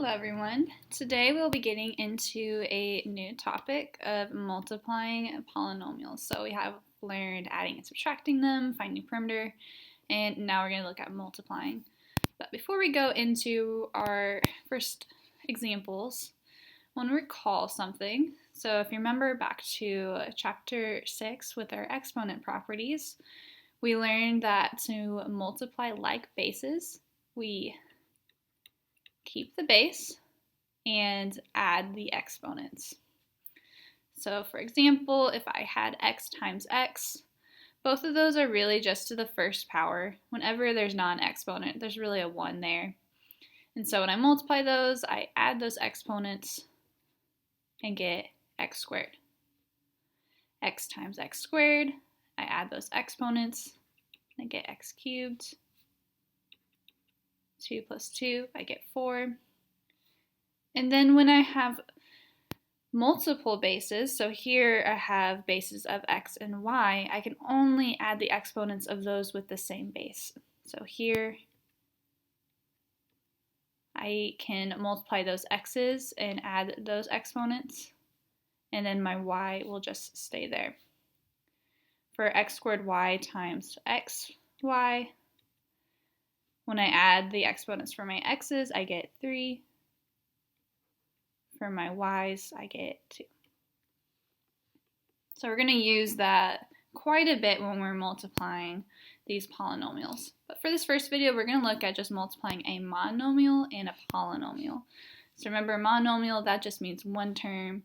Hello everyone. Today we'll be getting into a new topic of multiplying polynomials. So we have learned adding and subtracting them, finding perimeter, and now we're going to look at multiplying. But before we go into our first examples, I want to recall something. So if you remember back to chapter 6 with our exponent properties, we learned that to multiply like bases, we keep the base and add the exponents. So for example, if I had x times x, both of those are really just to the first power. Whenever there's not an exponent, there's really a 1 there. And so when I multiply those, I add those exponents and get x squared. X times x squared, I add those exponents, I get x cubed. 2 plus 2, I get 4. And then when I have multiple bases, so here I have bases of x and y, I can only add the exponents of those with the same base. So here I can multiply those x's and add those exponents, and then my y will just stay there. For x squared y times xy, when I add the exponents for my x's, I get 3. For my y's, I get 2. So we're going to use that quite a bit when we're multiplying these polynomials. But for this first video, we're going to look at just multiplying a monomial and a polynomial. So remember, monomial, that just means one term.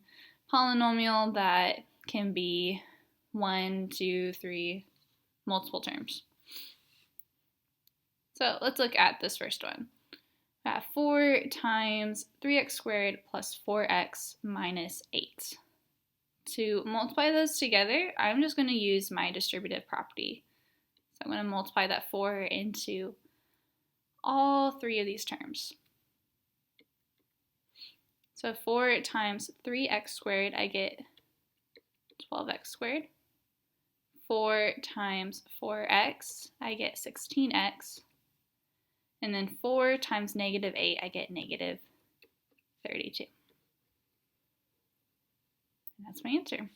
Polynomial, that can be 1, 2, 3, multiple terms. So let's look at this first one. I have 4 times 3x squared plus 4x minus 8. To multiply those together, I'm just going to use my distributive property. So I'm going to multiply that 4 into all 3 of these terms. So 4 times 3x squared, I get 12x squared. 4 times 4x, I get 16x. And then 4 times negative 8, I get negative 32. And that's my answer.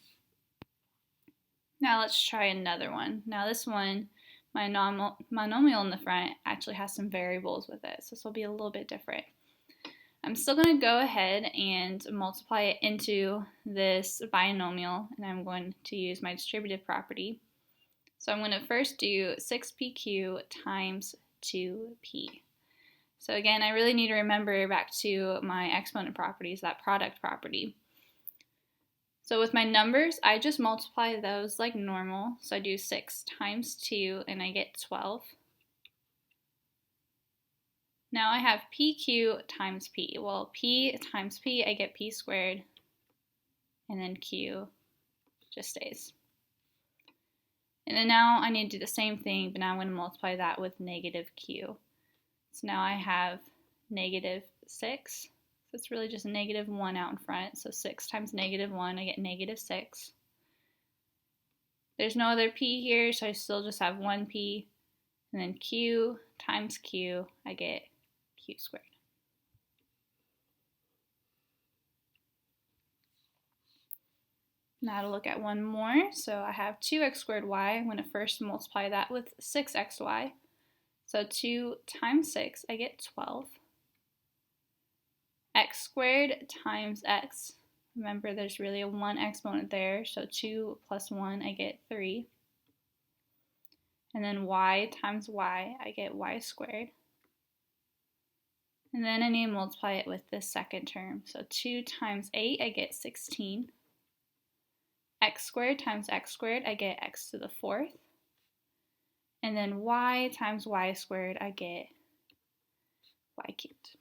Now let's try another one. Now this one, my monomial in the front actually has some variables with it, so this will be a little bit different. I'm still going to go ahead and multiply it into this binomial, and I'm going to use my distributive property. So I'm going to first do 6pq times 2p. So again, I really need to remember back to my exponent properties, that product property. So with my numbers, I just multiply those like normal. So I do 6 times 2 and I get 12. Now I have pq times p. Well, p times p, I get p squared, and then q just stays. And then now I need to do the same thing, but now I'm going to multiply that with negative q. So now I have negative 6. So it's really just a negative 1 out in front. So 6 times negative 1, I get negative 6. There's no other p here, so I still just have 1p. And then q times q, I get q squared. Now to look at one more. So I have 2x squared y. I'm going to first multiply that with 6xy. So 2 times 6, I get 12. X squared times x. Remember, there's really a 1 exponent there. So 2 plus 1, I get 3. And then y times y, I get y squared. And then I need to multiply it with this second term. So 2 times 8, I get 16. X squared times x squared, I get x to the 4th. And then y times y squared, I get y cubed.